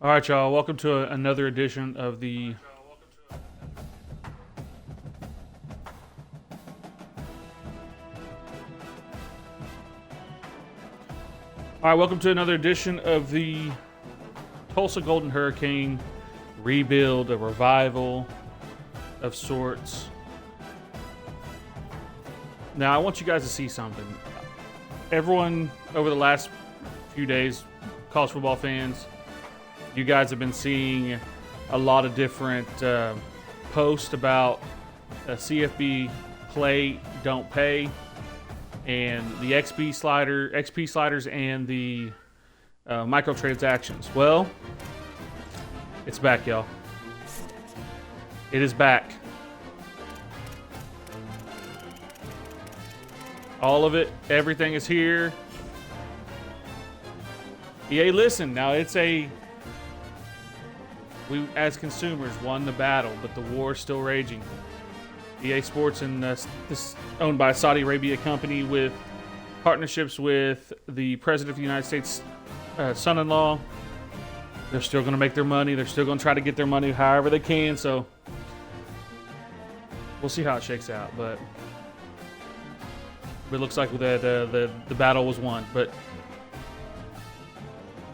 All right, y'all. Welcome to another edition of the Tulsa Golden Hurricane rebuild, a revival of sorts. Now, I want you guys to see something. Everyone over the last few days, college football fans, you guys have been seeing a lot of different posts about CFB play, don't pay, and the XP sliders, and the microtransactions. Well, it's back, y'all. It is back. All of it, everything is here. EA, listen, now we, as consumers, won the battle, but the war is still raging. EA Sports, and this owned by a Saudi Arabia company with partnerships with the President of the United States' son-in-law. They're still going to make their money. They're still going to try to get their money however they can. So we'll see how it shakes out. But it looks like the battle was won. But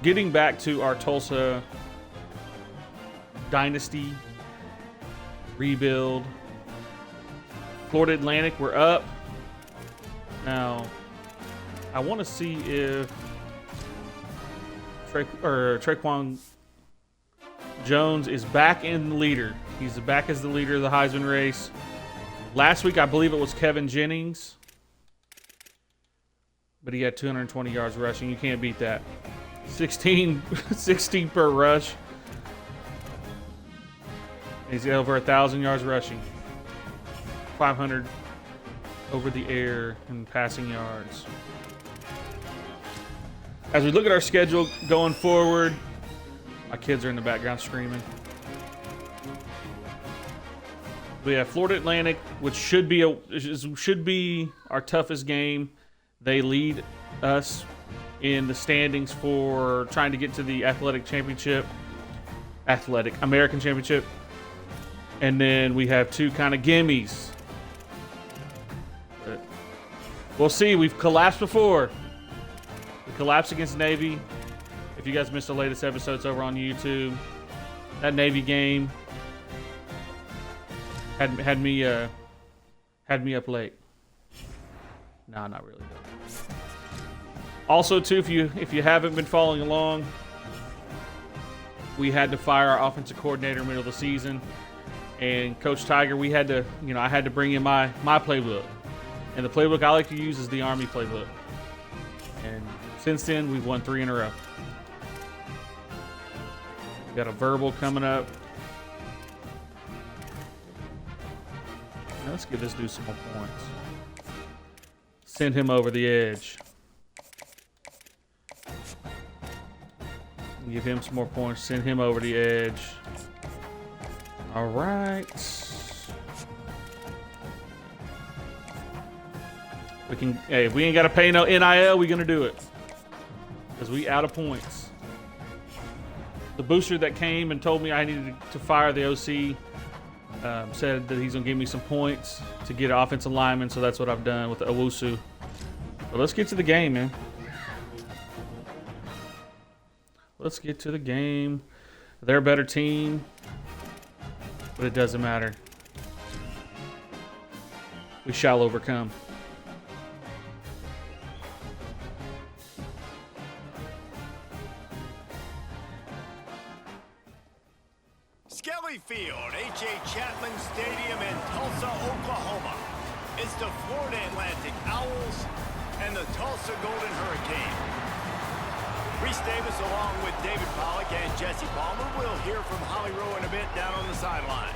getting back to our Tulsa Dynasty rebuild, Florida Atlantic, we're up. Now, I want to see if TreQuan Jones is back in the leader. He's back as the leader of the Heisman race. Last week, I believe it was Kevin Jennings, but he had 220 yards rushing. You can't beat that. 16 per rush. He's got over 1,000 yards rushing, 500 over the air and passing yards. As we look at our schedule going forward, my kids are in the background screaming. We have Florida Atlantic, which should be our toughest game. They lead us in the standings for trying to get to the American Championship. And then we have two kind of gimmies. But we'll see. We've collapsed before. We collapsed against Navy. If you guys missed the latest episodes over on YouTube, that Navy game had me up late. No, not really. Also, too, if you haven't been following along, we had to fire our offensive coordinator in the middle of the season. And Coach Tiger, I had to bring in my playbook. And the playbook I like to use is the Army playbook. And since then, we've won 3 in a row. We've got a verbal coming up. Now let's give this dude some more points. Send him over the edge. Give him some more points. Send him over the edge. All right. If we ain't got to pay no NIL, we're going to do it. Because we out of points. The booster that came and told me I needed to fire the OC said that he's going to give me some points to get an offensive lineman, so that's what I've done with Owusu. But let's get to the game, man. Let's get to the game. They're a better team. But it doesn't matter. We shall overcome. Skelly Field, H.A. Chapman Stadium in Tulsa, Oklahoma. It's the Florida Atlantic Owls and the Tulsa Golden Hurricane. Reese Davis along with David Pollock and Jesse Palmer. We'll hear from Holly Rowe in a bit down on the sideline.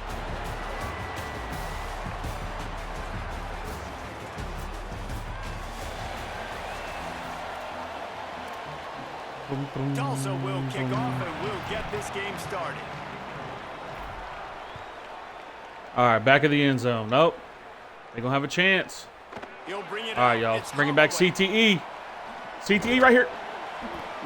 Tulsa will kick off and we'll get this game started. All right, back of the end zone. Nope. They're going to have a chance. He'll bring it All right, y'all. Let's bring it back. CTE. CTE right here.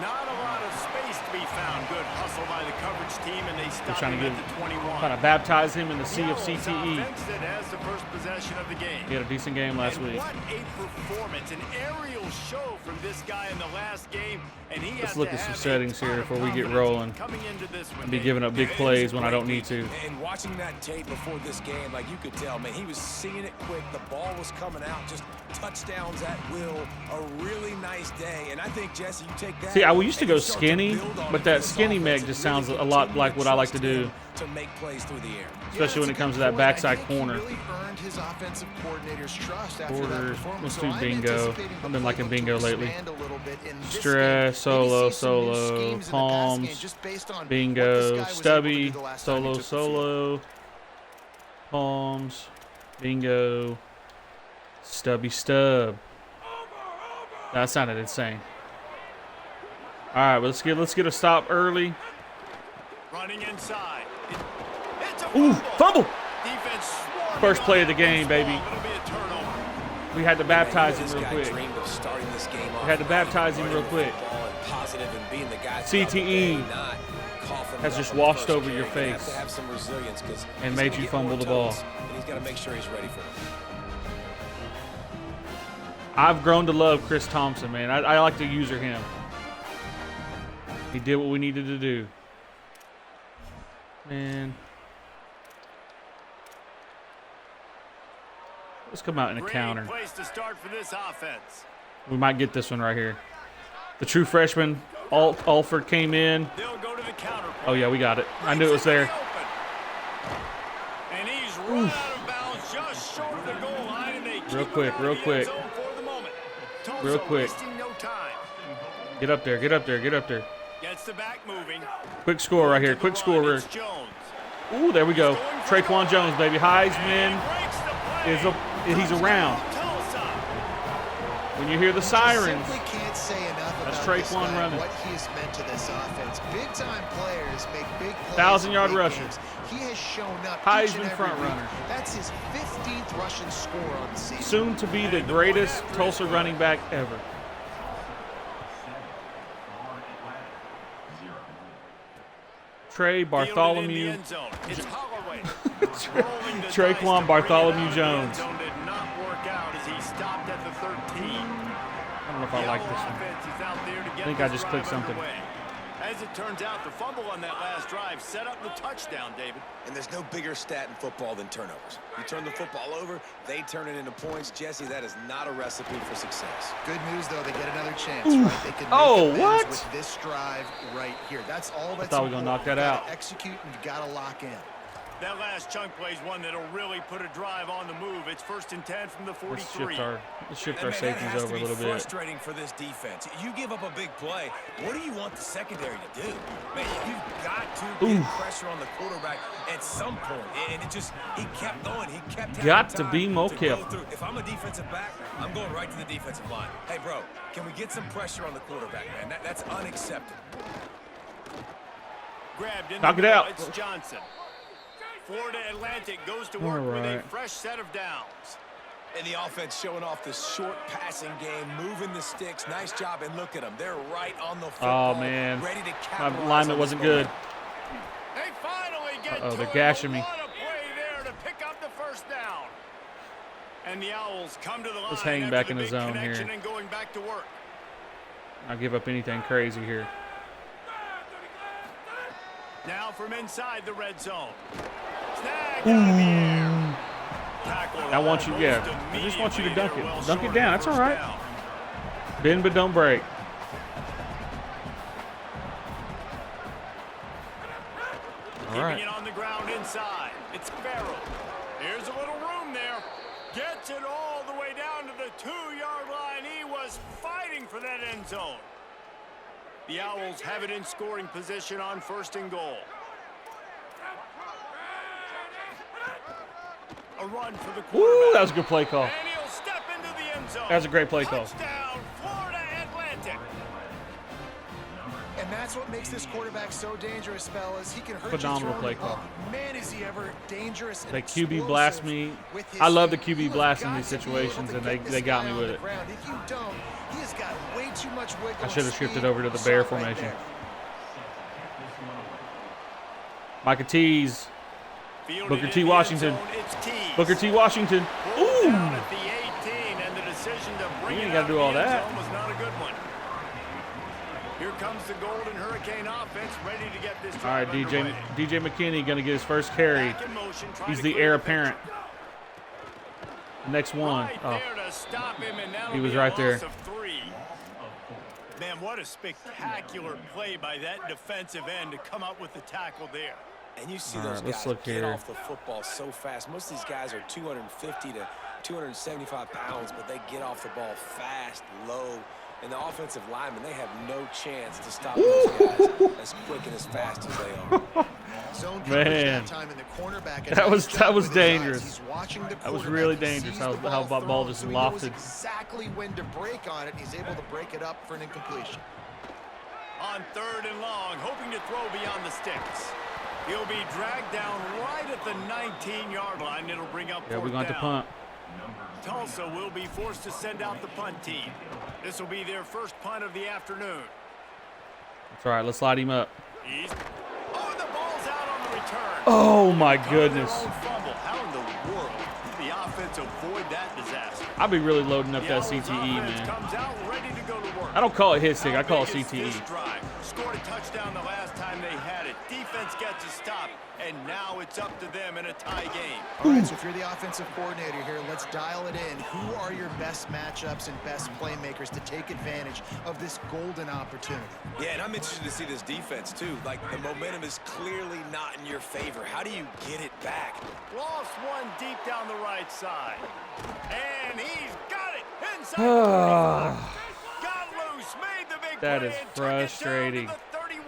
Not a lot of space to be found good hustle by the coverage team, and they stop trying him to at the 21. Trying to baptize him in the sea of CTE. Offense that has the first possession of the game. He had a decent game last week. What a performance, an aerial show from this guy in the last game. And he Let's look at some settings here before we get rolling. And be giving up big plays when I don't need to. And watching that tape before this game, like you could tell, man, he was seeing it quick. The ball was coming out, just touchdowns at will. A really nice day. And I think, Jesse, you take that. See, I used to go skinny, but that skinny Meg just sounds a lot like what I like to do. To make plays through the air. Especially when it comes to that backside corner. Really earned his offensive coordinator's trust after Quarters. that performance. Let's do bingo. I've been liking bingo lately. Stress, solo, palms, bingo, stubby, solo, palms, bingo, stubby stub. That sounded insane. All right, let's get a stop early. Running inside. Ooh, fumble! Defense First play of the game, baby. We had to baptize him real quick. We had to baptize him real quick. CTE has just washed over your face and made you fumble the ball. He's got to make sure he's ready for it. I've grown to love Chris Thompson, man. I like to user him. He did what we needed to do. Man. Let's come out in a counter. Place to start for this offense. We might get this one right here. The true freshman, Alford, came in. They'll go to the counter. Oh, yeah, we got it. I knew it was there. And he's run out of bounds just short of the goal line. And they Real quick. Real quick. No time. Get up there. Gets the back moving. Quick score right here. Quick score. It's Jones. Ooh, there we go. TreQuan Jones, baby. Heisman he's around. When you hear the sirens, Can't say enough that's about TreQuan running. what he has meant to this offense. Big time players make big plays. 1,000-yard in big rusher. games. He has shown up. Heisman front runner. That's his 15th rushing score on the season. Soon to be the greatest Tulsa running back ever. Bartholomew. TreQuan Bartholomew Jones. I don't know if I like this one. I think I just clicked something. As it turns out, the fumble on that last drive set up the touchdown, David. And there's no bigger stat in football than turnovers. You turn the football over, they turn it into points. Jesse, that is not a recipe for success. Good news, though, they get another chance. Right? They can make amends with this drive right here. That's all that's I thought we were going to knock that out. Execute, and you got to lock in. That last chunk play is one that'll really put a drive on the move. It's 1st and 10 from the 43. Let's shift our safeties over a little bit. Frustrating for this defense. You give up a big play. What do you want the secondary to do? Man, you've got to get pressure on the quarterback at some point. And he kept going. He kept got to be more careful. If I'm a defensive back, I'm going right to the defensive line. Hey, bro, can we get some pressure on the quarterback, man? That's unacceptable. Grabbed in Knock it out. It's Johnson. Florida Atlantic goes to work with a fresh set of downs. And the offense showing off this short passing game, moving the sticks. Nice job, and look at them. They're right on the football. Oh, man. Ready to My capitalize alignment wasn't good. They finally get Uh-oh, to they're it. gashing me. What a play there to pick up the first down. And the Owls come to the line. Let's hang back in the zone here. And going back to work. I'll give up anything crazy here. Now from inside the red zone. Snag out of the air. I want you, I just want you to dunk it. Dunk it down. That's all right. Bend but don't break. All right. Keeping it on the ground inside. It's Farrell. Here's a little room there. Gets it all the way down to the 2-yard line. He was fighting for that end zone. The Owls have it in scoring position on 1st and goal. A run for the quarterback. Woo, that was a good play call. And he'll step into the end zone. That was a great play call. Touchdown, Florida Atlantic. And that's what makes this quarterback so dangerous, fellas. He can hurt Phenomenal you play call. Man, is he ever dangerous and They QB blast me. I love the QB blast in these situations, and they got me with it. If you don't, he has got way too much wiggle. I should have shifted over to the bear formation. Micah T's. Booker T. Washington. Booker T. Washington. Ooh. You ain't got to do all that. Here comes the Golden Hurricane offense, ready to get this. All right, DJ McKinney going to get his first carry. He's the heir apparent. Next one. Oh, he was right there. Man, what a spectacular play by that defensive end to come up with the tackle there. And you see those guys get off the football so fast. Most of these guys are 250 to 275 pounds, but they get off the ball fast, low. And the offensive linemen, they have no chance to stop those guys as quick and as fast as they are. Man, that was dangerous. That was really dangerous. How ball just lofted. Exactly when to break on it. He's able to break it up for an incompletion. On 3rd and long, hoping to throw beyond the sticks. He'll be dragged down right at the 19-yard line. It'll bring up 4th down. Yeah, we're going to punt. Tulsa will be forced to send out the punt team. This will be their first punt of the afternoon. That's all right. Let's light him up. Oh, the ball's out on the return. Oh, my goodness. How in the world did the offense avoid that disaster? I'll be really loading up that CTE, man. Comes out ready to go to work. I don't call it hit stick. I call it CTE. Scored a touchdown the last time they had it. Defense gets a stop, and now it's up to them in a tie game. All right, so if you're the offensive coordinator here, let's dial it in. Who are your best matchups and best playmakers to take advantage of this golden opportunity? Yeah, and I'm interested to see this defense, too. Like, the momentum is clearly not in your favor. How do you get it back? Lost one deep down the right side. And he's got it inside the 35. Got loose, made the big that play, is and took it down to frustrating. the 31.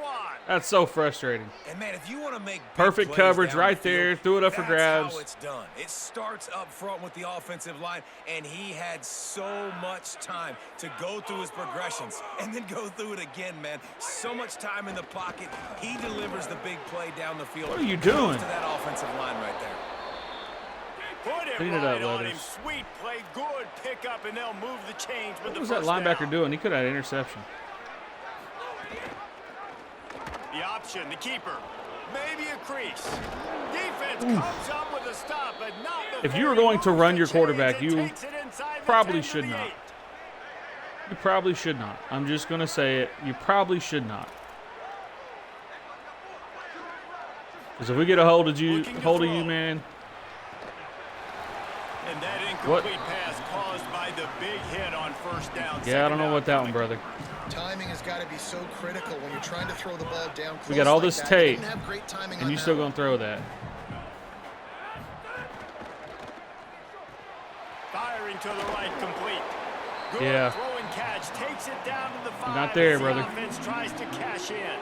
That's so frustrating. And man, if you want to make perfect coverage right there, threw it up for grabs. That's how it's done. It starts up front with the offensive line, and he had so much time to go through his progressions and then go through it again, man. So much time in the pocket. He delivers the big play down the field. What are you doing? To that offensive line right there. Clean it up, on him. Leathers. Sweet play, good pickup, and they'll move the chains with What the was that first linebacker down. doing? He could have had an interception. The option, the keeper, maybe a crease. Defense comes up with a stop, but not the. If you were going to run your quarterback, you probably should not. You probably should not. I'm just going to say it. You probably should not. Because if we get a hold of you, man. And that incomplete pass caused by the big hit on first down. Yeah, I don't know about that one, brother. Timing has got to be so critical when you're trying to throw the ball down. We got all this tape, and you still going to throw that. Firing to the right, complete. Good yeah. Throw and catch, takes it down to the 5. Not there, brother. The offense tries to cash in.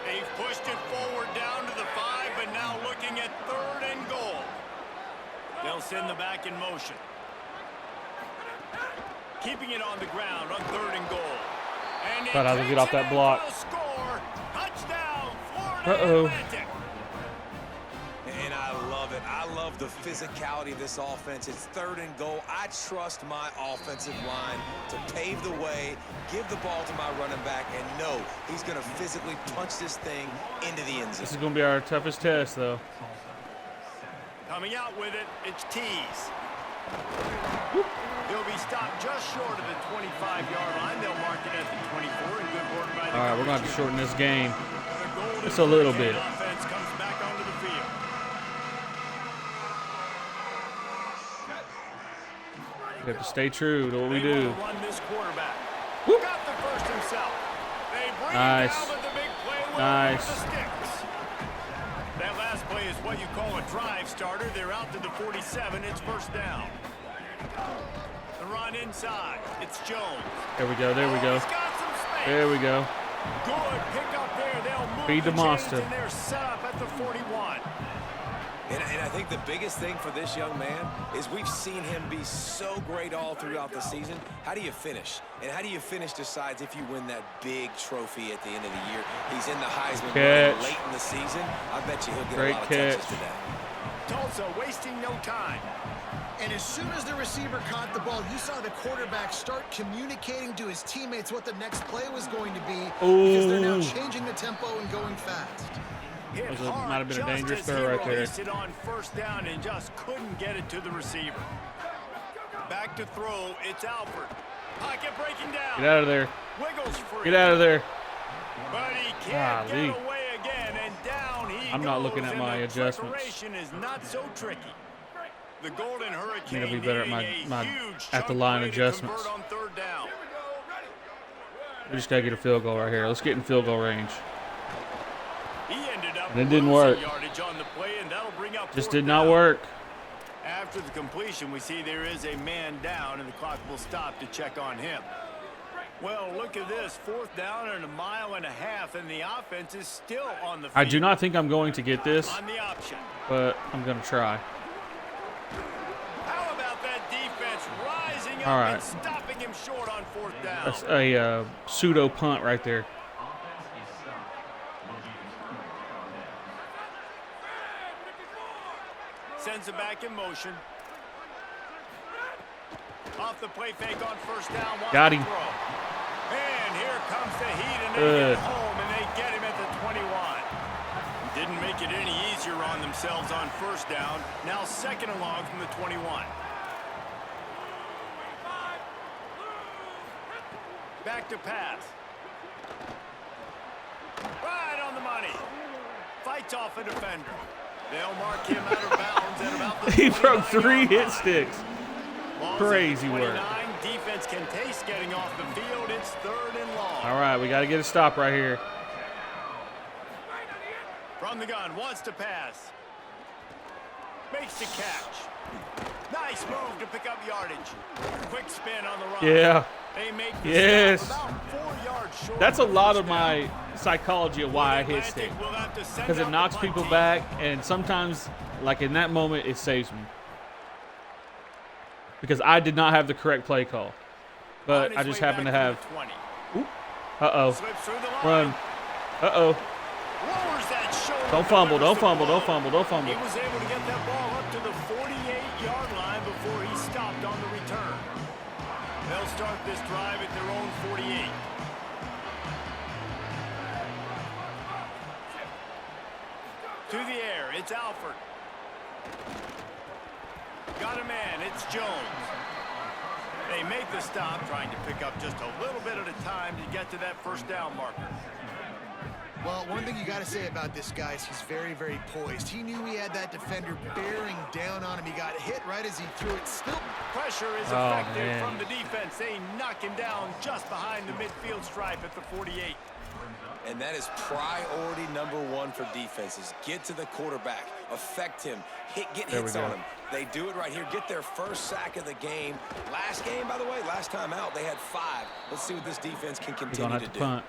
They've pushed it forward down to the 5, but now looking at 3rd and goal. They'll send the back in motion. Keeping it on the ground on 3rd and goal. And thought I would get off that block. Touchdown, Florida Atlantic. And I love it. I love the physicality of this offense. It's 3rd and goal. I trust my offensive line to pave the way, give the ball to my running back, and know he's going to physically punch this thing into the end zone. This is going to be our toughest test, though. Coming out with it, it's Tees. He'll be stopped just short of the 25-yard line. They'll mark it at the 24. And good work by the all right, we're going to have to shorten this game. Just a a little bit. Offense comes back onto the field. We have to stay true to what we do. Run this quarterback. Whoop. Got the first himself. They bring Nice. it down with the big play with Nice. the sticks. That last play is what you call a drive starter. They're out to the 47. It's first down. The run inside. It's Jones. There we go. There we go. He's got some space. There we go. Good pick up there. They'll move Feed the chains, monster. and they're set up at the 41. And I think the biggest thing for this young man is we've seen him be so great all throughout the season. How do you finish? And how do you finish decides if you win that big trophy at the end of the year. He's in the Heisman Catch. late in the season. I bet you he'll get Great a lot of catch. touches today. Tulsa wasting no time. And as soon as the receiver caught the ball, you saw the quarterback start communicating to his teammates what the next play was going to be because they're now changing the tempo and going fast. Hit That hard might have been a just dangerous as throw he right there. released it on first down and just couldn't get it to the receiver. Back to throw. It's Alford. Pocket breaking down. Get out of there. Wiggles free. Get out of there. But he can't Golly. get away again, and down he I'm goes. not looking at and my the adjustments. preparation is not so tricky. The Golden Hurricane Need to be better at my needing a huge at the chunk line play to adjustments. convert on third down. We just gotta get a field goal right here. Let's get in field goal range. He ended up And it didn't losing work. yardage on the play, and that'll bring up Just fourth did not down. work. After the completion, we see there is a man down, and the clock will stop to check on him. Well, look at this. Fourth down and 1.5 miles, and the offense is still on the field. I do not think I'm going to get this, On the option. but I'm gonna try. How about that defense rising up All right. and stopping him short on fourth down? That's a pseudo punt right there. Sends it back in motion. Off the play fake on first down. Got him. And here comes the heat, and they Good. get home, and they get him at the 21. Didn't make it any easier on themselves on first down. Now second and long from the 21. Back to pass. Right on the money. Fights off a defender. They'll mark him out of bounds at about the He broke 3 29-yard hit line. sticks. Ball's at Crazy the work. 29. Defense can taste getting off the field. It's third and long. All right, we got to get a stop right here. From the gun, wants to pass. Makes the catch. Nice move to pick up yardage. Quick spin on the run. Yeah. They make the Yes. stop about 4 yards short. That's a of lot first of my down. psychology of why I hit stick. Atlantic will have to send Because it out the knocks punt people team. back, and sometimes, like in that moment, it saves me. Because I did not have the correct play call. But On I his just way happened to back have. the 20. Uh-oh. Slips through the line. Run. Uh-oh. Lowers that shoulder. Don't fumble, delivers don't the fumble, ball. don't fumble, don't fumble. He was able to get that ball up to the 48-yard line before he stopped on the return. They'll start this drive at their own 48. To the air, it's Alford. Got a man, it's Jones. They make the stop, trying to pick up just a little bit at a time to get to that first down marker. Well, one thing you got to say about this guy is he's very, very poised. He knew he had that defender bearing down on him. He got hit right as he threw it. Still, Pressure is Oh, effective man. from the defense. They knock him down just behind the midfield stripe at the 48. And that is priority #1 for defenses. Get to the quarterback, affect him, get There we hits go. on him. They do it right here, get their first sack of the game. Last game, by the way, last time out, they had 5. Let's see what this defense can He's going continue to to have to do. punt.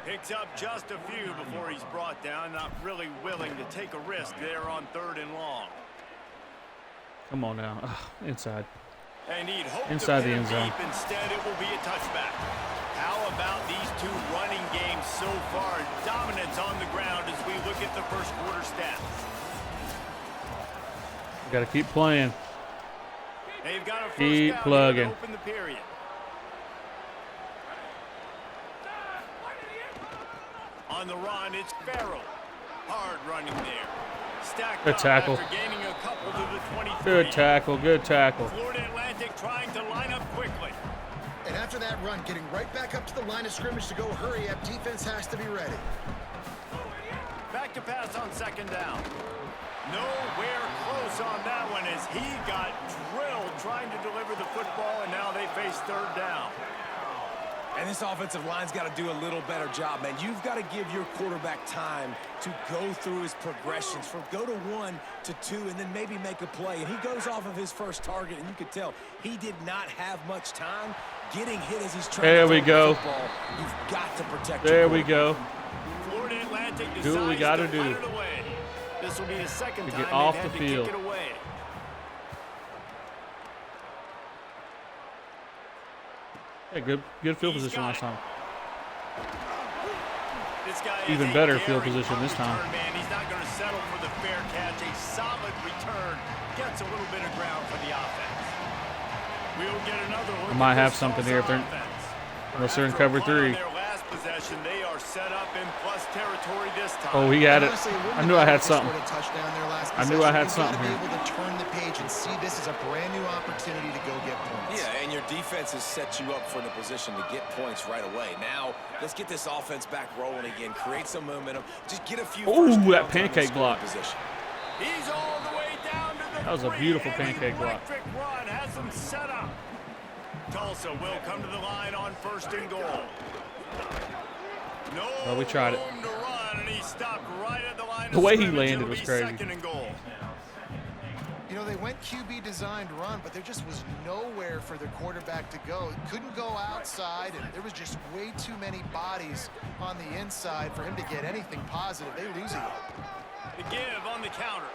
Picks up just a few before he's brought down. Not really willing to take a risk there on third and long. Come on now. Ugh, inside. And he'd hope Inside to the pin end zone. deep. Instead, it will be a touchback. How about these two running games so far? Dominance on the ground as we look at the first quarter stats. We got to keep playing. They've got a first Keep down plugging. to open the period. On the run, it's Farrell. Hard running there. Stacked Good up tackle. after gaining a couple to the 23. Good tackle, good tackle. Florida Atlantic trying to line up quickly. and after that run, getting right back up to the line of scrimmage to go hurry up, defense has to be ready. Back to pass on second down. Nowhere close on that one as he got drilled trying to deliver the football, and now they face third down. And this offensive line's got to do a little better job, man. You've got to give your quarterback time to go through his progressions, from go to 1 to 2, and then maybe make a play. And he goes off of his first target, and you could tell he did not have much time getting hit as he's trying There to we throw go. the football. You've got to protect There your we quarterback. go. Florida Atlantic decides Do what we gotta to do. punt it away. This will be the second To time get off they've had the to field. kick it away. Yeah, good field He's position got last it. time. This guy is Even a better daring field position punt this time. return, man. He's not going to settle for the fair catch. A solid return gets a little bit of ground for the offense. We'll get another look I might at have this something here if Tulsa they're- offense. unless they're in After a cover punt on 3. their last possession, they are set up in plus territory this time. Oh, he had it. Honestly, wouldn't I have knew I mattered had if they something. scored a touchdown their last I knew I had possession. something You've got to be here. able to turn the page and see this as a brand new opportunity to go get points. Yeah, and your defense has set you up for the position to get points right away. Now, let's get this offense back rolling again, create some momentum, just get a few Ooh, first that downs on pancake the block. scoring position. He's all the way down to the That was a 3. beautiful An pancake block. electric run has them set up. Tulsa will come to the line on 1st and goal. No Well, we tried it. room to run, and he stopped right at the line The of way he scrimmage. landed It'll was be crazy. 2nd and goal. You know, they went QB designed run, but there just was nowhere for their quarterback to go. Couldn't go outside, and there was just way too many bodies on the inside for him to get anything positive. They lose it. The give on the counter.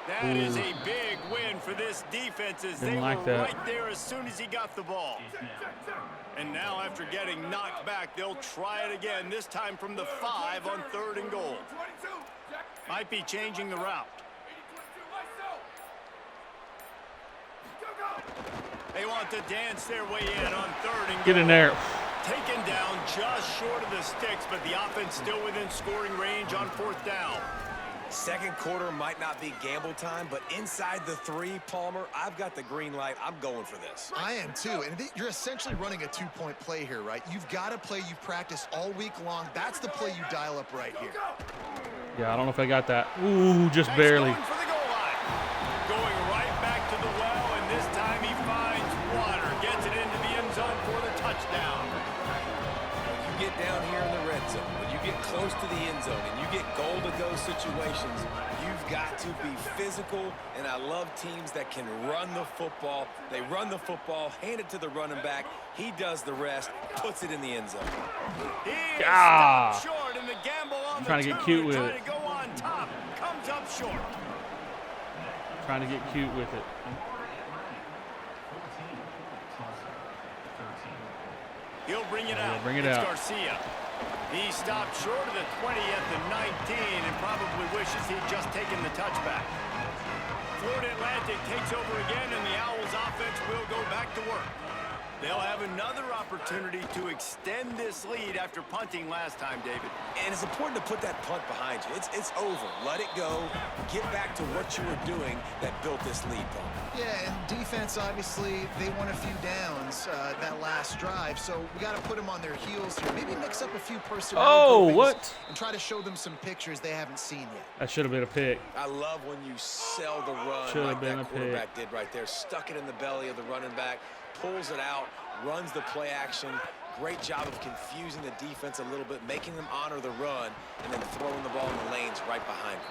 That is a big win for this defense as they Didn't were like that. right there as soon as he got the ball. And now after getting knocked back, they'll try it again, this time from the 5 on 3rd and goal. Might be changing the route. They want to dance their way in on 3rd and goal. Get in there. Taken down just short of the sticks, but the offense still within scoring range on 4th down. Second quarter might not be gamble time, but inside the 3, Palmer, I've got the green light. I'm going for this. I am too, and you're essentially running a 2-point play here, right? You've got a play you've practiced all week long. That's the play you dial up right here. Yeah, I don't know if I got that. Ooh, just barely. Going for the goal line. Going right back to the well, and this time he finds water. Gets it into the end zone for the touchdown. You get down here in the red zone, when you get close to the end zone and you get goal-to-go situations, you've got to be physical, and I love teams that can run the football. They run the football, hand it to the running back. He does the rest, puts it in the end zone. He is Ah. stopped short, and the gamble on Trying the to get 2, cute with trying it. to go on top, comes up short. Trying to get cute with it. He'll bring it out. bring it It's out. Garcia. He stopped short of the 20 at the 19 and probably wishes he'd just taken the touchback. Florida Atlantic takes over again, and the Owls offense will go back to work. They'll have another opportunity to extend this lead after punting last time, David. And it's important to put that punt behind you. It's over. Let it go. Get back to what you were doing that built this lead, Paul. Yeah, and defense, obviously, they won a few downs that last drive, so we got to put them on their heels here. Maybe mix up a few personnel Oh, groupings what? and try to show them some pictures they haven't seen yet. That should have been a pick. I love when you sell the run Should've like been that a quarterback did right there. Stuck it in the belly of the running back, pulls it out, runs the play action. Great job of confusing the defense a little bit, making them honor the run, and then throwing the ball in the lanes right behind him.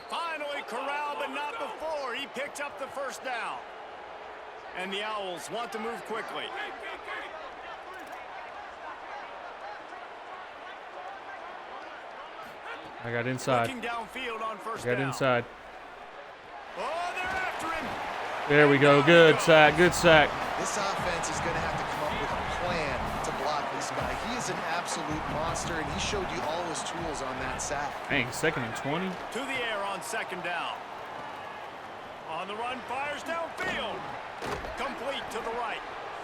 Finally corralled, but not before. He picked up the 1st down. And the Owls want to move quickly. I got inside. Looking downfield on 1st Got down. inside. Oh, they're after him. There we go. Good sack. Good sack. This offense is going to have to come up with a plan to block this guy. He is an absolute monster, and he showed you all his tools on that sack. Dang, 2nd and 20. To the air on 2nd down. On the run, fires downfield. Complete to the right.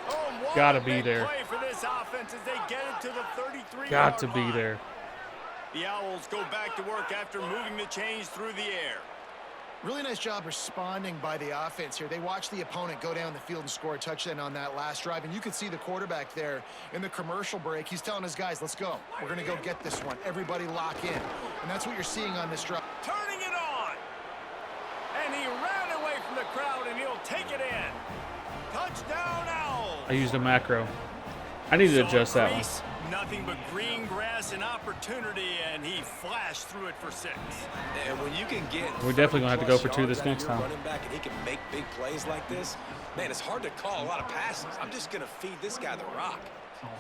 Oh, what Gotta a be big there. play for this offense as they get it to the 33-yard Got to be line. there. The Owls go back to work after moving the chains through the air. Really nice job responding by the offense here. They watched the opponent go down the field and score a touchdown on that last drive, and you could see the quarterback there in the commercial break. He's telling his guys, let's go. We're going to go get this one. Everybody lock in. And that's what you're seeing on this drive. Turning it on. And he ran away from the crowd, and he'll take it in. Touchdown, Owls. I used a macro. I need to adjust that one. Nothing but green grass and opportunity, and he flashed through it for 6. And when you can get We're definitely gonna have to go for 2 yards this out of next your time. running back and he can make big plays like this, man, it's hard to call a lot of passes. I'm just going to feed this guy the rock. All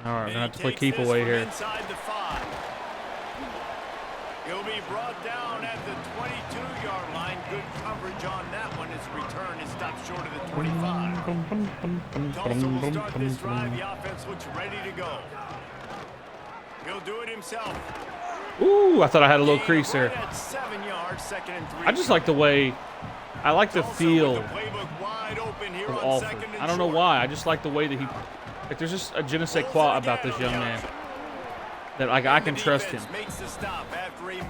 right, we're going to have to play Takes keep this away from here. Inside the 5. He'll be brought down at the 22-yard line. Good coverage on that one. His return is stopped short of the 25. Tulsa will start this drive. The offense looks ready to go. He'll do it himself. Ooh, I thought I had a little crease Right there. at 7 yards, 2nd and 3. I just like the way, I like the Tulsa feel with the playbook wide open here of on Alford. 2nd and I don't know short. why. I just like the way that he, like there's just a je ne sais quoi about this young man. that I can trust him.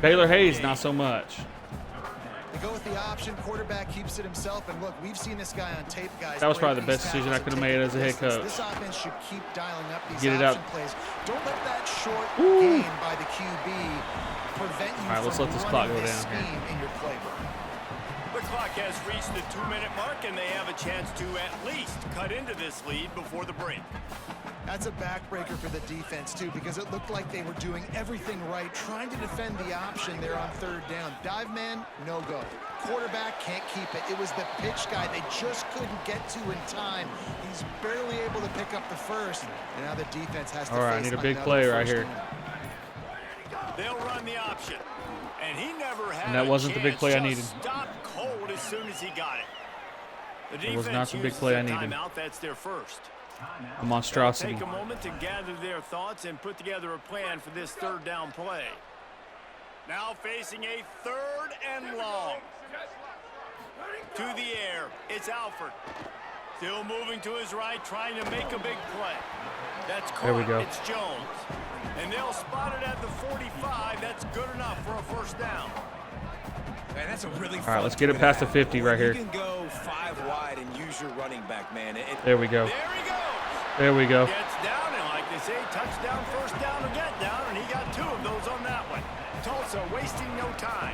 Baylor Hayes, not so much. They go with the option. Quarterback keeps it himself. And look, we've seen this guy on tape, guys. That was probably the best decision I could have made as a head coach. This offense should keep dialing up these Get it out. option plays. Don't let that short gain by the QB prevent you All right, let's from let this clock running go this down here. scheme in your playbook. The clock has reached the 2-minute mark, and they have a chance to at least cut into this lead before the break. That's a backbreaker for the defense, too, because it looked like they were doing everything right, trying to defend the option there on third down. Dive man, no go. Quarterback can't keep it. It was the pitch guy they just couldn't get to in time. He's barely able to pick up the first, and now the defense has to All right, I face need a big another play right first here. down. They'll run the option, and he never had And that wasn't the big play I needed. Stop cold as soon as he got it. The It was not the big uses play a I needed. Timeout. That's their first. A monstrosity. Take a moment to gather their thoughts and put together a plan for this third down play. Now facing a 3rd and long. To the air, it's Alford. Still moving to his right, trying to make a big play. That's caught. There we go. It's Jones. And they'll spot it at the 45. That's good enough for a first down. Man, that's a really All right, let's get it past the 50 right here. You can go 5 wide and use your running back, man. There we go. There he goes. There we go. Gets down, and like they say, touchdown, first down, or get down, and he got 2 of those on that one. Tulsa wasting no time.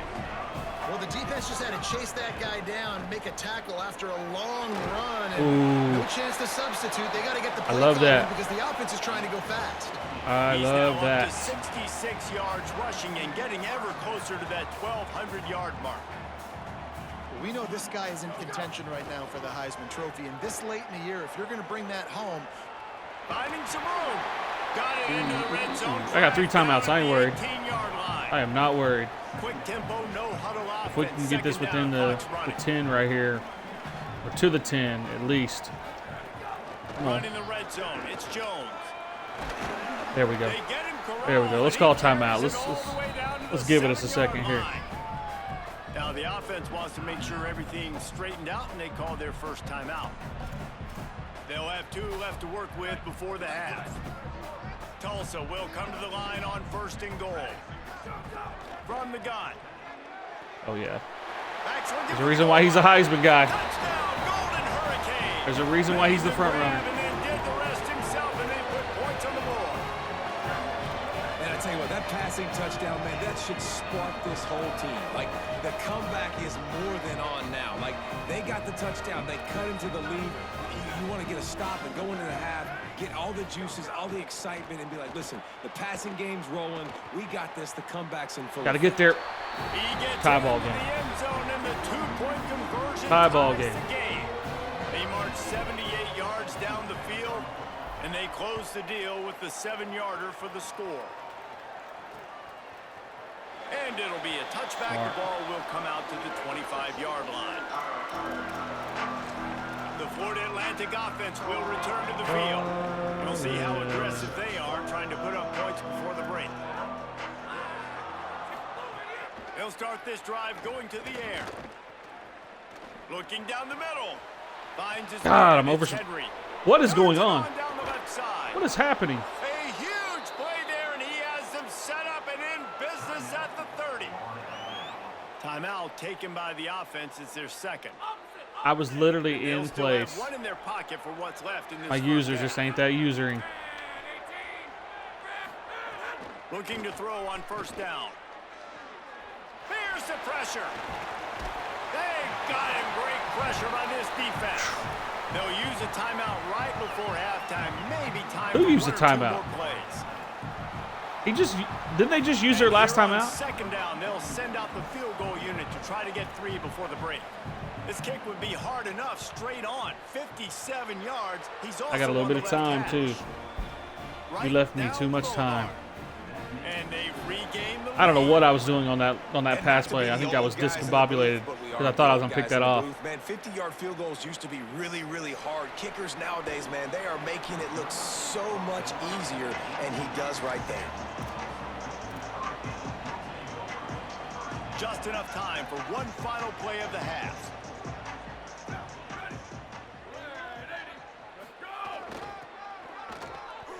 Well, the defense just had to chase that guy down, make a tackle after a long run, and Ooh. no chance to substitute. They got to get the play love call that. because the offense is trying to go fast. I He's love now that. up to 66 yards rushing and getting ever closer to that 1,200-yard mark. We know this guy is in contention right now for the Heisman Trophy, and this late in the year, if you're going to bring that home, Finding some room. Got it into the red zone. I got 3 timeouts. I ain't worried. 18-yard line. I am not worried. Quick tempo, no huddle offense. If we can get this Second within down, the clock's running. 10 right here, or to the 10 at least. Come on. Running the red zone. It's Jones. There we go. They get him corralled, There we go. Let's and call he timeout. carries Let's- it all the way down to let's the give it us a 7-yard second here. line. Now the offense wants to make sure everything's straightened out, and they call their first timeout. They'll have 2 left to work with before the half. Tulsa will come to the line on 1st and goal. From the gun. Oh, yeah. Excellent. There's a reason why he's a Heisman guy. Touchdown, Golden Hurricane. There's a reason why he's the front runner. And then did the rest himself, and they put points on the board. And I tell you what, that passing touchdown, man, that should spark this whole team. Like, the comeback is more than on now. Like, they got the touchdown. They cut into the lead. You want to get a stop and go into the half, get all the juices, all the excitement, and be like, listen, the passing game's rolling. We got this. The comeback's in full. Got to get there. He gets Tie into ball the game. end zone, and the 2-point conversion Tie ball ties game. the game. They march 78 yards down the field, and they close the deal with the 7-yarder for the score. And it'll be a touchback. The ball will come out to the 25-yard line. The Florida Atlantic offense will return to the field. We'll see how aggressive they are trying to put up points before the break. They'll start this drive going to the air. Looking down the middle. Finds his God, man, I'm over it's some- Henry. What is going Turns it on? down the left side. What is happening? A huge play there, and he has them set up and in business at the 30. Timeout taken by the offense. It's their second. I was literally They'll in still have place. one in their pocket for what's left in this My first users half. just ain't that usering. Looking to throw on 1st down. Here's the pressure. They've got him. Great pressure on this defense. They'll use a timeout right before halftime. Maybe time Who for used a 1 or 2 timeout? more plays. Didn't they just use their last And time here on out? 2nd down, they'll send out the field goal unit to try to get 3 before the break. This kick would be hard enough straight on. 57 yards. He's also I got a little on bit the of left time, hash. too. Right You left me down too much the time. And they regain the I don't know lead. what I was doing on that And pass not to play. be I the think I was old guys in the discombobulated booth, but we because are I thought I was the going to old pick that guys in off. the booth. Man, 50-yard field goals used to be really, really hard. Kickers nowadays, man, they are making it look so much easier, and he does right there. Just enough time for one final play of the half.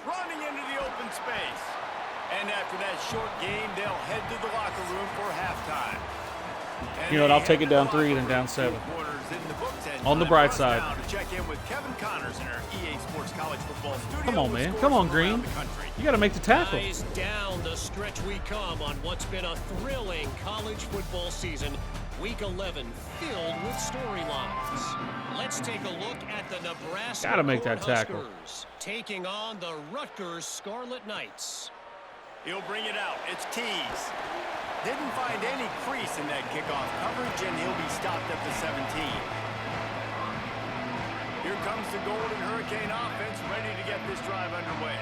Running into the open space. And that that short game, they'll head to the locker room for halftime. And You know what? I'll take it down 3 and then down 7. On the bright side. To check in with Kevin Connors in our EA Sports College Football studio. Come on, with man. scores Come on, from around Green. the country. You got to make the tackle. Guys, down the stretch we come on what's been a thrilling college football season. Week 11 filled with storylines. Let's take a look at the Nebraska Gotta make that tackle. Cornhuskers taking on the Rutgers Scarlet Knights. He'll bring it out. It's Tees. Didn't find any crease in that kickoff coverage, and he'll be stopped at the 17. Here comes the Golden Hurricane offense, ready to get this drive underway.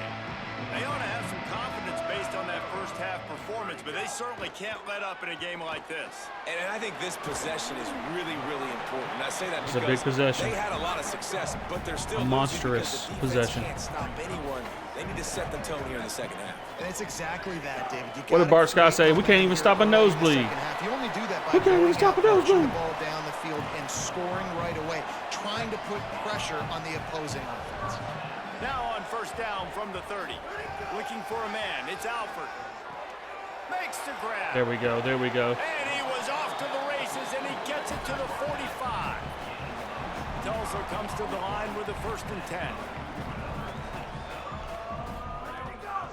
They ought to have some confidence based on that first half performance, but they certainly can't let up in a game like this. And I think this possession is really, really important. And I say that It's because a big possession. they had a lot of success, but they're still A monstrous losing because the possession. defense can't stop anyone. They need to set the tone here in the second half. And it's exactly that, David. You What did gotta Bart Scott create say? We can't even stop a momentum in the nosebleed. second half. You only do that by We can't even going stop a out, pushing nosebleed. the ball down the field and scoring right away, trying to put pressure on the opposing offense. Now on first down from the 30. Looking for a man. It's Alford. Makes the grab. There we go. There we go. And he was off to the races, and he gets it to the 45. Tulsa comes to the line with a 1st and 10.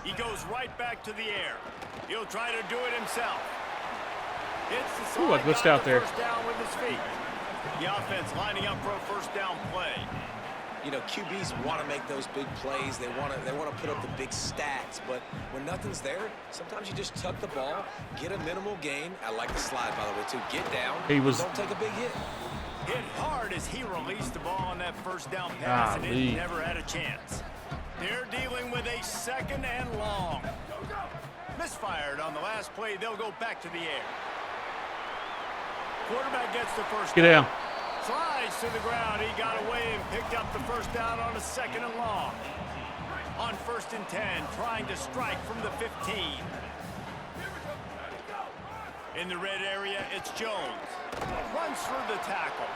He goes right back to the air. He'll try to do it himself. Hits the Ooh, I side, glitched got out the there. first down with his feet. The offense lining up for a first down play. You know, QBs want to make those big plays. They want to put up the big stats. But when nothing's there, sometimes you just tuck the ball, get a minimal gain. I like the slide, by the way, too. Get down. Don't take a big hit. Hit hard as he released the ball on that first down pass, and Golly. it never had a chance. They're dealing with a 2nd and long. Misfired on the last play. They'll go back to the air. Quarterback gets the first Get down. Slides to the ground. He got away and picked up the first down on a 2nd and long. On 1st and 10, trying to strike from the 15. In the red area, it's Jones. Runs through the tackle.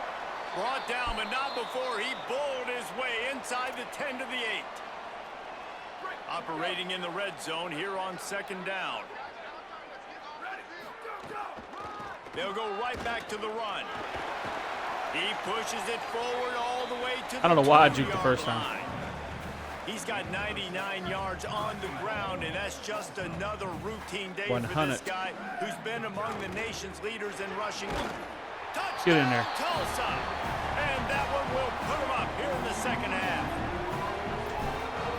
Brought down, but not before he bowled his way inside the 10 to the 8. Operating in the red zone here on 2nd down. They'll go right back to the run. He pushes it forward all the way to the I don't know why I juked the first time. line. He's got 99 yards on the ground, and that's just another routine day for 100. this guy who's been among the nation's leaders in rushing. Touchdown, Get in there. Tulsa. And that one will put him up here in the second half.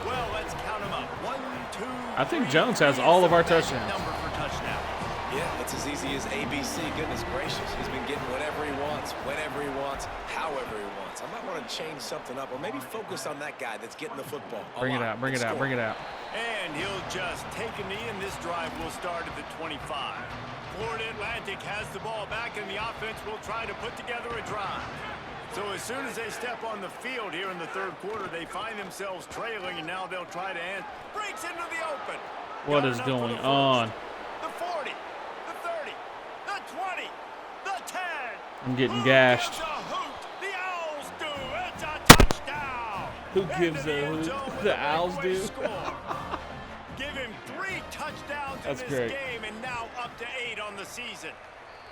Well, let's count them up. 1, 2, I think 3. Jones has Three all is of the our magic touchdowns. number for touchdowns. Yeah, it's as easy as ABC. Goodness gracious. He's been getting whatever he wants, whenever he wants, however he wants. I might want to change something up or maybe focus on that guy that's getting the football. Bring it out. Bring it out. Bring it out. And he'll just take a knee, and this drive will start at the 25. Florida Atlantic has the ball back, and the offense will try to put together a drive. So as soon as they step on the field here in the 3rd quarter, they find themselves trailing, and now they'll try to end. Breaks into the open. What Got is enough for going the first. on? The 40, the 30, the 20, the 10. I'm getting Who gashed. gives a hoot? The Owls do. It's a touchdown. Who Into gives the a end hoot? zone with The a Owls breakaway do? score. Give him 3 touchdowns That's in this great. game, and now up to 8 on the season.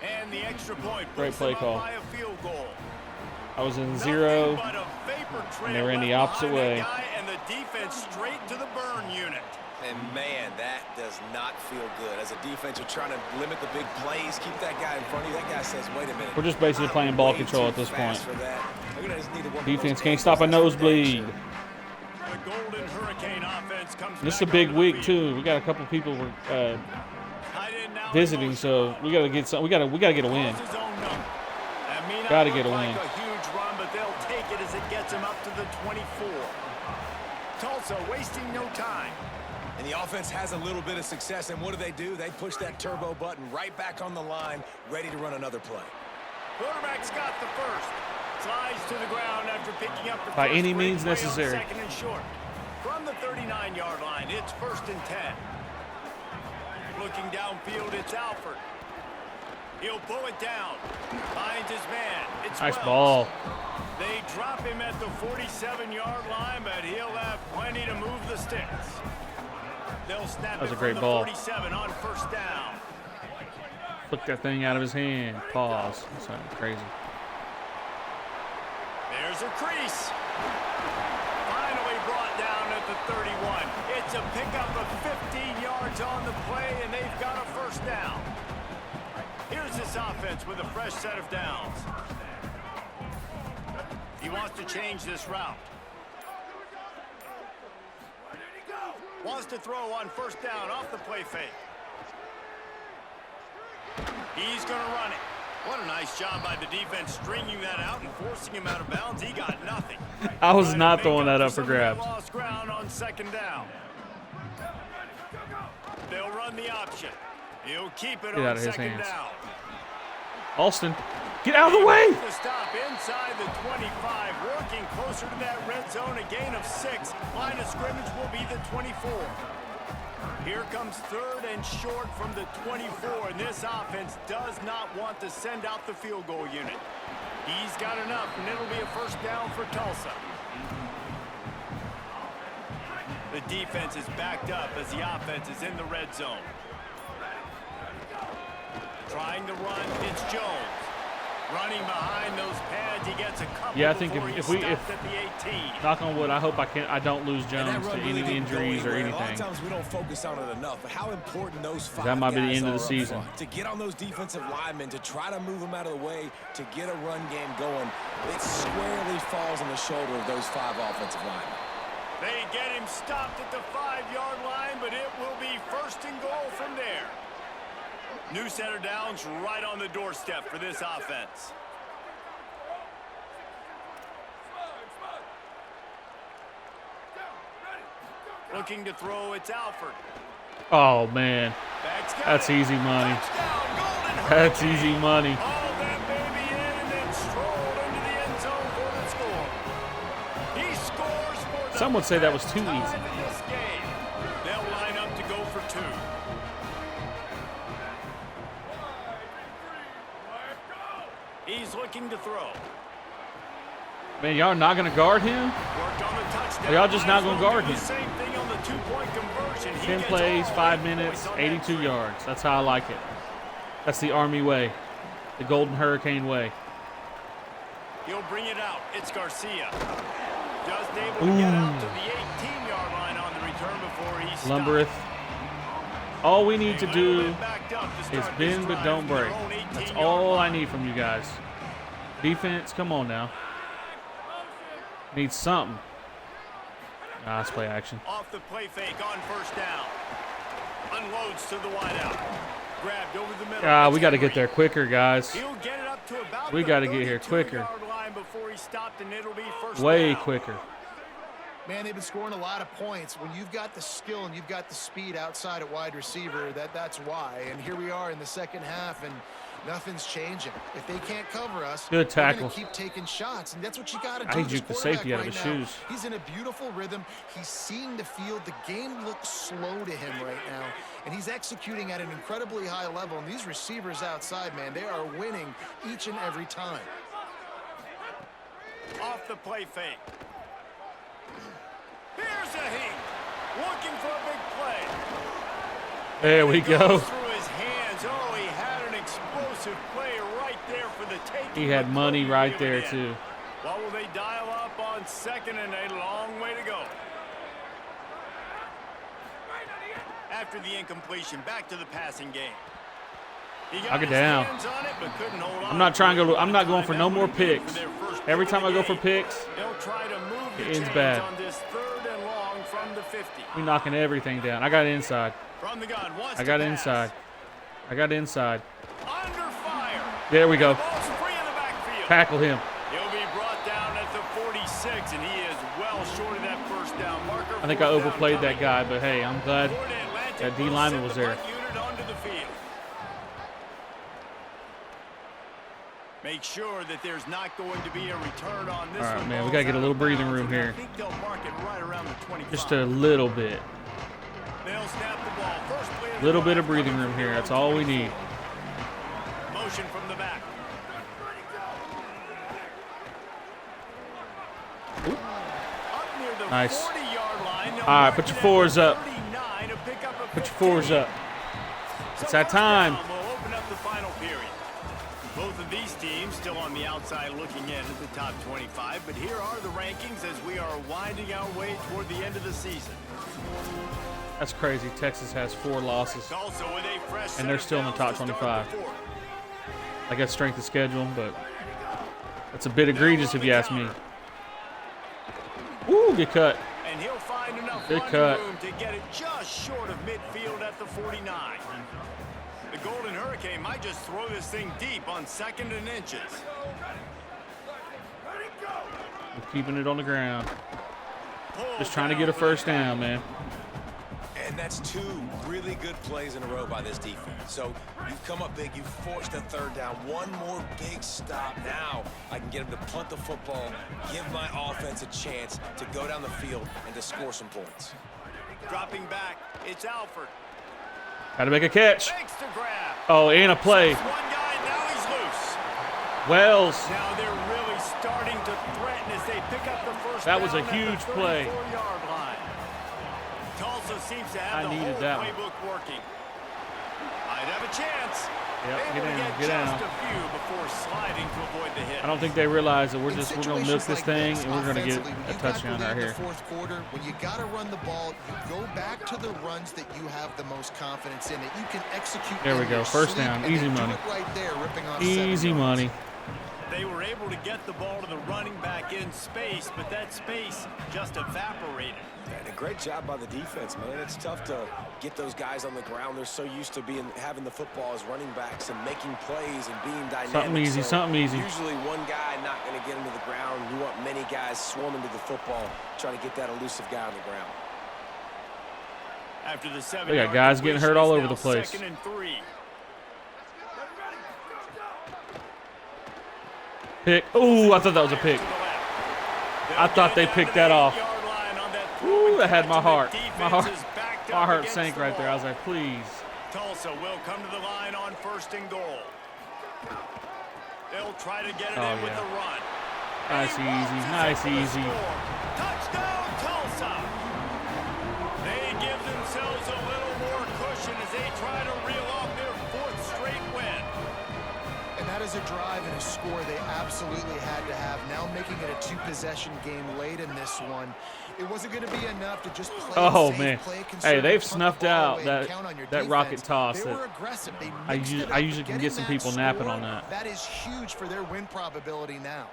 And the extra point Great puts play them up call. by a field goal. I was in Nothing 0. but a vapor trail and they ran the left opposite behind way. that guy, and the defense straight to the burn unit. And man, that does not feel good. As a defense, you're trying to limit the big plays, keep that guy in front of you. That guy says, wait a minute. We're just basically I'm playing ball way control too at this fast point. for that. We're gonna just need to work on Defense those can't stop a ankles. nosebleed. The Golden Hurricane offense comes This is a back big onto the week field. too. We got a couple people Tight end now in visiting, motion. so we got to get some. We got to get a win. Calls his own number. That may not Gotta look get a like win. a huge run, but they'll take it as it gets him up to the 24. Tulsa wasting no time. And the offense has a little bit of success, and what do? They push that turbo button right back on the line, ready to run another play. Quarterback's got the first. Slides to the ground after picking up the By first any breakaway means on necessary. 2nd and short. From the 39-yard line, it's 1st and 10. Looking downfield, it's Alford. He'll pull it down. Finds his man. It's Nice Wells. ball. They drop him at the 47-yard line, but he'll have plenty to move the sticks. They'll snap That was it a great from the ball. 47 on first down. Took that thing out of his hand. Pause. Something crazy. There's a crease. Finally brought down at the 31. It's a pickup of 15 yards on the play, and they've got a first down. Here's this offense with a fresh set of downs. He wants to change this route. Wants to throw on first down off the play fake. He's going to run it. What a nice job by the defense stringing that out and forcing him out of bounds. He got nothing. I was not throwing that up for grabs. Lost ground on second down. They'll run the option. He'll keep it Get out on of his second hands. down. Alston, get out of the way. The stop inside the 25, working closer to that red zone. A gain of 6. Line of scrimmage will be the 24. Here comes third and short from the 24, and this offense does not want to send out the field goal unit. He's got enough, and it'll be a first down for Tulsa. The defense is backed up as the offense is in the red zone. Trying to run, it's Jones. Running behind those pads, he gets a couple. Yeah, I think before if he we, stopped at the 18. knock on wood, I hope I don't lose Jones to any injuries or A lot anything. of times we don't focus on it enough, but how important those 5 That might be the guys end of the are up season. front. To get on those defensive linemen, to try to move them out of the way, to get a run game going, it squarely falls on the shoulder of those 5 offensive linemen. They get him stopped at the 5-yard line, but it will be first and goal from there. New set of downs right on the doorstep for this offense. Looking to throw, it's Alford. Oh, man. That's easy money. That's easy money. All that baby in and then strolled into the end zone for the score. He scores for the Some would say that was too time easy. in this game. They'll line up to go for 2. He's looking to throw. Man, y'all not going to guard him? Worked on the touchdown. Or y'all just not gonna guard Do the him? Same thing on the 2-point conversion. He 10 gets plays, all 5 the minutes, points on that 82 yards. That's how I like it. That's the Army way. The Golden Hurricane way. He'll bring it out. It's Garcia. Just able to get out to the 18-yard line on the return before he stopped. Lumbereth. All we need to A do little bit backed up to is start bend this but drive don't from their break. own That's 18-yard all I line. need from you guys. Defense, come on now. Need something. Ah, let's play action. Off the play fake on first down. Unloads to the wideout. Grabbed over the middle. We got to get there quicker, guys. He'll get it up to about We the got to get here quicker. 32-yard line before he stopped, and it'll be first Way down. quicker. Man, they've been scoring a lot of points. When you've got the skill and you've got the speed outside at wide receiver, that's why. And here we are in the second half, and nothing's changing. If they can't cover us, Good we're tackle. going to keep taking shots, and that's what you got to I do. need This you to quarterback safety out of right his now, shoes. He's in a beautiful rhythm. He's seeing the field. The game looks slow to him right now, and he's executing at an incredibly high level. And these receivers outside, man, they are winning each and every time. Off the play fake. Here's a heat. Looking for a big play. There we go. Goes through his hands. Oh, he had an explosive play right there for the taking. He had but money couldn't right reel there, it in. too. What will they dial up on second and a long way to go? After the incompletion, back to the passing game. He got Knock it his down. hands on it, but couldn't hold on I'm not trying to to it. go. I'm not going for no more That would be picks. for their first Every pick time of I the go for game. picks, They'll try to move the it ends chains bad. on this 3rd and long from the 50. we knocking everything down. I got it inside. From the gun, wants I got to it pass. inside. I got it inside. Under fire. There we go. Ball's free in the backfield. Tackle him. He'll be brought down at the 46, and he is well short of that first down marker. I think I Fourth down overplayed that coming. guy, but hey, I'm glad Florida Atlantic that D will lineman send was the there. punt unit onto the field. Make sure that there's not going to be a return on this All right, one. man, we Ball's gotta get a out little of breathing bounds, room and I here. think they'll mark it right around the 25. Just a little bit. They'll snap the ball. First play of the Little bit drive of breathing coming room from here. their That's own all we 24. need. Motion from the back. Up near the Nice. 40-yard line. All right, put your fours up. 39 to pick Put your fours up. It's that time. We'll open up the final period. Both of these teams still on the outside looking in at the top 25, but here are the rankings as we are winding our way toward the end of the season. That's crazy. Texas has 4 losses, Also with a fresh and they're still in the top 25. I guess strength of schedule, but that's a bit egregious if you ask me. Woo, good cut. And he'll find enough Good running cut. room to get it just short of midfield at the 49. The Golden Hurricane might just throw this thing deep on 2nd and inches. We're keeping it on the ground. Just trying to get a first down, man. And that's 2 really good plays in a row by this defense. So you've come up big, you've forced a 3rd down. One more big stop. Now I can get them to punt the football, give my offense a chance to go down the field and to score some points. Dropping back, it's Alford. Got to make a catch. Makes the grab. Oh, and a play. One guy, now he's loose. Wells. Now they're really starting to threaten as they pick up the first That was down a at the huge play. 34-yard line. Tulsa seems to have I the needed whole that one. playbook working. Might have a chance. Yep, Able get to down, get get just down. a few before sliding to avoid the hit. I don't think they realize that we're going to milk situations this like thing, this, and we're going to get offensively, when a you touchdown got the right lead in here. the fourth quarter, when you got to run the ball, you go back to the runs that you have the most confidence in, that you can execute. There we in go. your First sleep, down. and Easy they do money. it right there, ripping off Easy 7 yards. money. They were able to get the ball to the running back in space, but that space just evaporated. And a great job by the defense, man. It's tough to get those guys on the ground. They're so used to having the football as running backs and making plays and being dynamic. Something easy, So something easy. Usually one guy not going to get him to the ground. You want many guys swarming to the football, trying to get that elusive guy on the ground. After the 7 We got guys getting hurt all over the place. 2nd and 3. Pick. Ooh, I thought that was a pick. I thought they picked that off. Ooh, that had my heart. My heart sank right there. I was like, please. Tulsa will come to the line on 1st and goal. They'll try to get it Oh, in with yeah. the run. Nice easy. Nice easy. Touchdown, Tulsa. They give themselves a little more cushion as they try to reel off their 4th straight win. And that is a drive and a score they absolutely had to have. Now making it a 2-possession game late in this one. It wasn't going to be enough to just play Oh, safe, man. play Hey, conservative, they've punt the snuffed ball out away, that- and count on your that defense. rocket toss They that were aggressive. They I mixed it up, usually can getting get some that people napping score, on that. That is huge for their win probability now.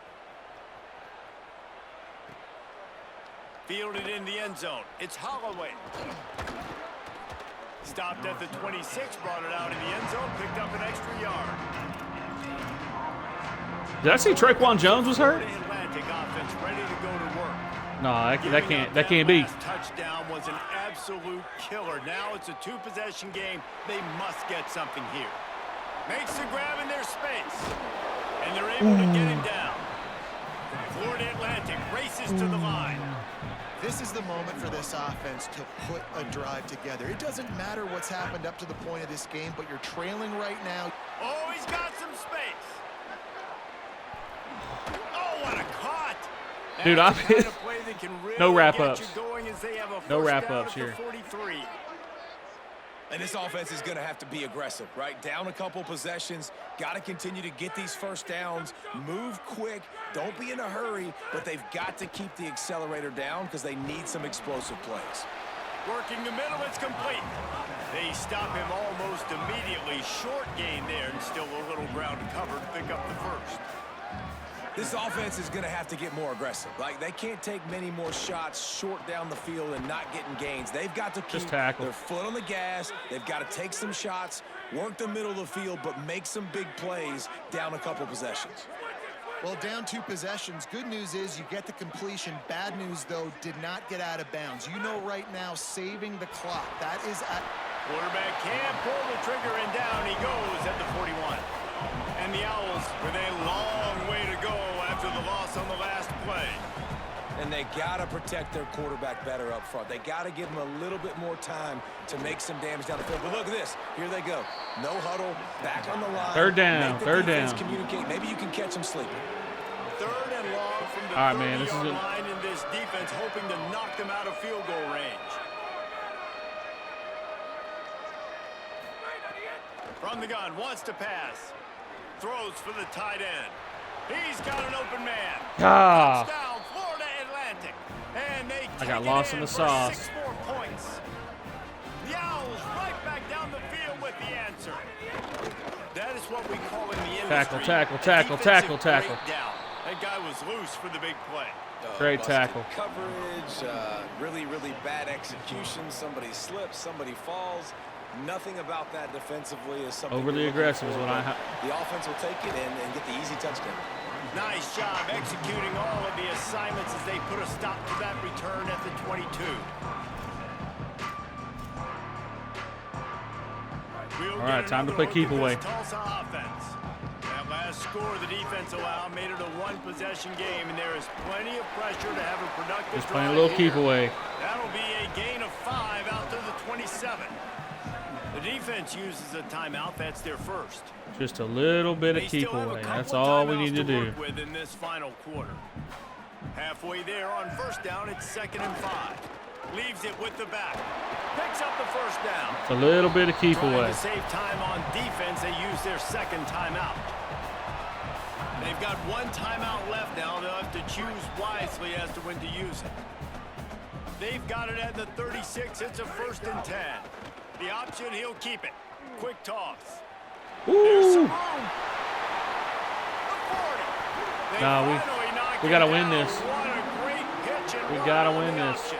Fielded in the end zone. It's Holloway. Stopped at the 26, brought it out in the end zone, picked up an extra yard. Did I see TreQuan Jones was hurt? Florida Atlantic offense ready to go to work. No, that can't be. Last touchdown was an absolute killer. Now it's a 2-possession game. They must get something here. Makes the grab in their space. And they're able to get him down. Florida Atlantic races to the line. This is the moment for this offense to put a drive together. It doesn't matter what's happened up to the point of this game, but you're trailing right now. Oh, he's got some space. Oh, what a caught. Dude, That's the kind of play that can really no get wrap-ups. you going as they have a No first wrap-ups down at here. the 43. And this offense is going to have to be aggressive, right? Down a couple possessions, got to continue to get these first downs, move quick, don't be in a hurry, but they've got to keep the accelerator down because they need some explosive plays. Working the middle, it's complete. They stop him almost immediately. Short gain there, and still a little ground to cover to pick up the first. This offense is going to have to get more aggressive. Like, they can't take many more shots short down the field and not getting gains. They've got to keep tackle. their foot on the gas. They've got to take some shots, work the middle of the field, but make some big plays down a couple possessions. Well, down 2 possessions. Good news is you get the completion. Bad news, though, did not get out of bounds. You know right now, saving the clock. That is at... Quarterback can't pull the trigger, and down he goes at the 41. And the Owls with a long way to go after the loss on the last play. And they got to protect their quarterback better up front. They got to give him a little bit more time to make some damage down the field. But look at this. Here they go. No huddle, back on the line. Third down, Make the third defense down. Communicate. Maybe you can catch them sleeping. 3rd and long from the All right, man, this is 30-yard line in this defense, hoping to knock them out of field goal range. From the gun, wants to pass. Throws for the tight end. He's got an open man. Ah. Touchdown, Florida Atlantic. And they I got take lost it in the for sauce. 6 more points. The Owls right back down the field with the answer. That is what we call in the industry. Tackle, tackle, a tackle, defensive tackle. breakdown. That guy was loose for the big play. Great Busted tackle. Coverage, really, really bad execution. Somebody slips, somebody falls. Nothing about that defensively is something Overly aggressive is what I. The offense will take it and get the easy touchdown. Nice job executing all of the assignments as they put a stop to that return at the 22. All right, time to play keep away. Tulsa offense. That last score the defense allowed made it a one-possession game, and there is plenty of pressure to have a productive Just playing a drive little keep here. away. That'll be a gain of 5 out to the 27. The defense uses a timeout. That's their first. Just a little bit of They keep still have a away. couple That's of all we timeouts need to do. work with in this final quarter. Halfway there on first down, it's 2nd and 5. Leaves it with the back. Picks up the first down. It's a little bit of keep Trying away. to save time on defense, they use their 2nd timeout. They've got 1 timeout left now. They'll have to choose wisely as to when to use it. They've got it at the 36. It's a 1st and 10. The option, he'll keep it. Quick toss. There's some Ooh. room. The 40. They Nah, finally knock we it gotta win down. this. What a great pitch and We run gotta on win the this. option.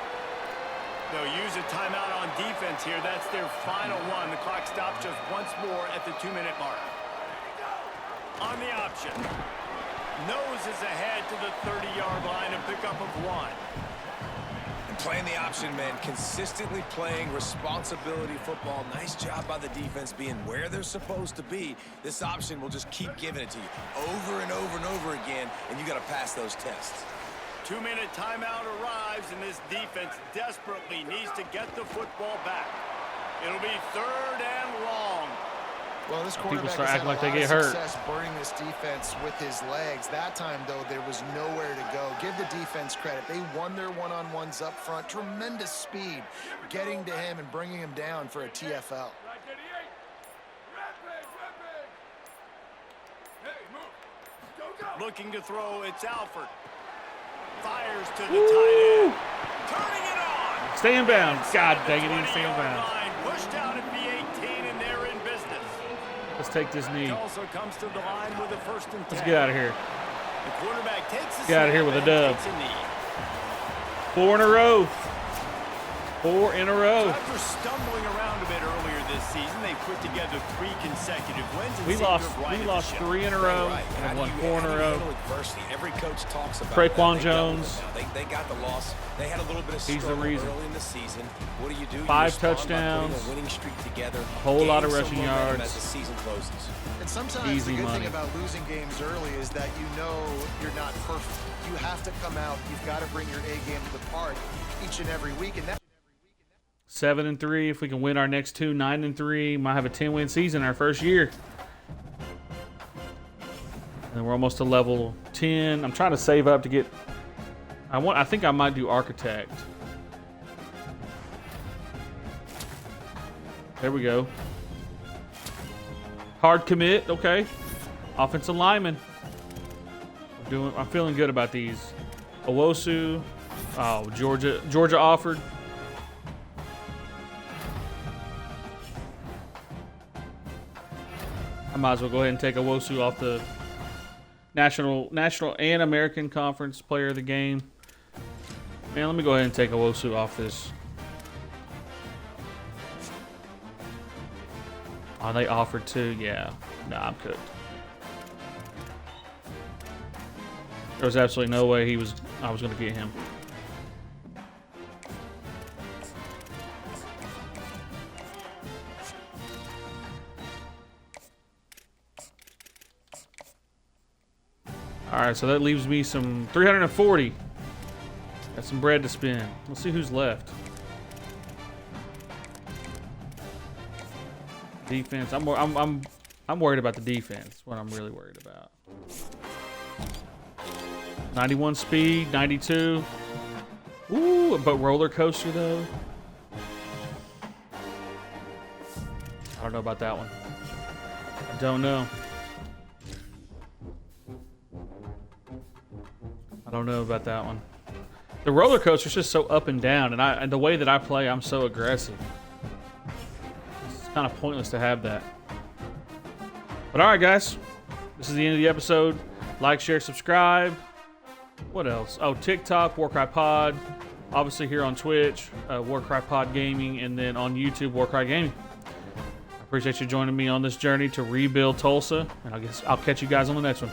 They'll use a timeout on defense here. That's their final one. The clock stops just once more at the 2-minute mark. On the option. Noses ahead to the 30-yard line, a pickup of 1. And playing the option, man, consistently playing responsibility football. Nice job by the defense being where they're supposed to be. This option will just keep giving it to you over and over and over again, and you got to pass those tests. 2-minute timeout arrives, and this defense desperately needs to get the football back. It'll be 3rd and long. Well, this People quarterback start has acting had like a they lot get of hurt. success burning this defense with his legs. That time, though, there was nowhere to go. Give the defense credit. They won their one-on-ones up front. Tremendous speed getting to him and bringing him down for a TFL. Looking to throw, it's Alford. Fires to the tight end. Turning it on. Stay in bounds. God Inside dang the it, he didn't stay in 20-yard bounds. line, pushed out at the 18, and they're in business. Let's take this knee. Tulsa comes to the line with a 1st and 10. Let's get out of here. The quarterback takes a Get out of here snap with a and dub. takes a knee. 4 in a row. 4 in a row. After stumbling around a bit earlier this season, they put together 3 consecutive wins. And We seem to lost. have We righted the lost ship. 3 in a row Right. and How do won you- 4 in how a do you row. handle adversity? Every coach talks about TreQuan that. Jones. They got the loss. They had a little bit of He's the struggle reason. early in the season. What do? You 5 respond by putting touchdowns. a winning streak together. A whole lot of Gain some rushing momentum yards. as the season closes. And sometimes Easy the good money. thing about losing games early is that you know you're not perfect. You have to come out. You've got to bring your A game to the park each and every week. And that 7 and 3. If we can win our next 2, 9 and 3, might have a 10-win season our first year. And we're almost to level 10. I'm trying to save up to get. I think I might do architect. There we go. Hard commit. Okay. Offensive lineman. I'm feeling good about these. Owosu. Oh, Georgia offered. I might as well go ahead and take Owosu off the National and American Conference Player of the Game. Man, let me go ahead and take Owosu off this. Oh, they offered too? Yeah. No, I'm cooked. There was absolutely no way I was going to get him. All right, so that leaves me some 340. Got some bread to spend. Let's see who's left. Defense. I'm worried about the defense. What I'm really worried about. 91 speed, 92. Ooh, but roller coaster though. I don't know about that one. I don't know. I don't know about that one. The roller coaster is just so up and down, and the way that I play, I'm so aggressive. It's kind of pointless to have that. But all right, guys, this is the end of the episode. Like, share, subscribe. What else? Oh, TikTok, Warcry Pod. Obviously here on Twitch, Warcry Pod Gaming, and then on YouTube, Warcry Gaming. I appreciate you joining me on this journey to rebuild Tulsa, and I guess I'll catch you guys on the next one.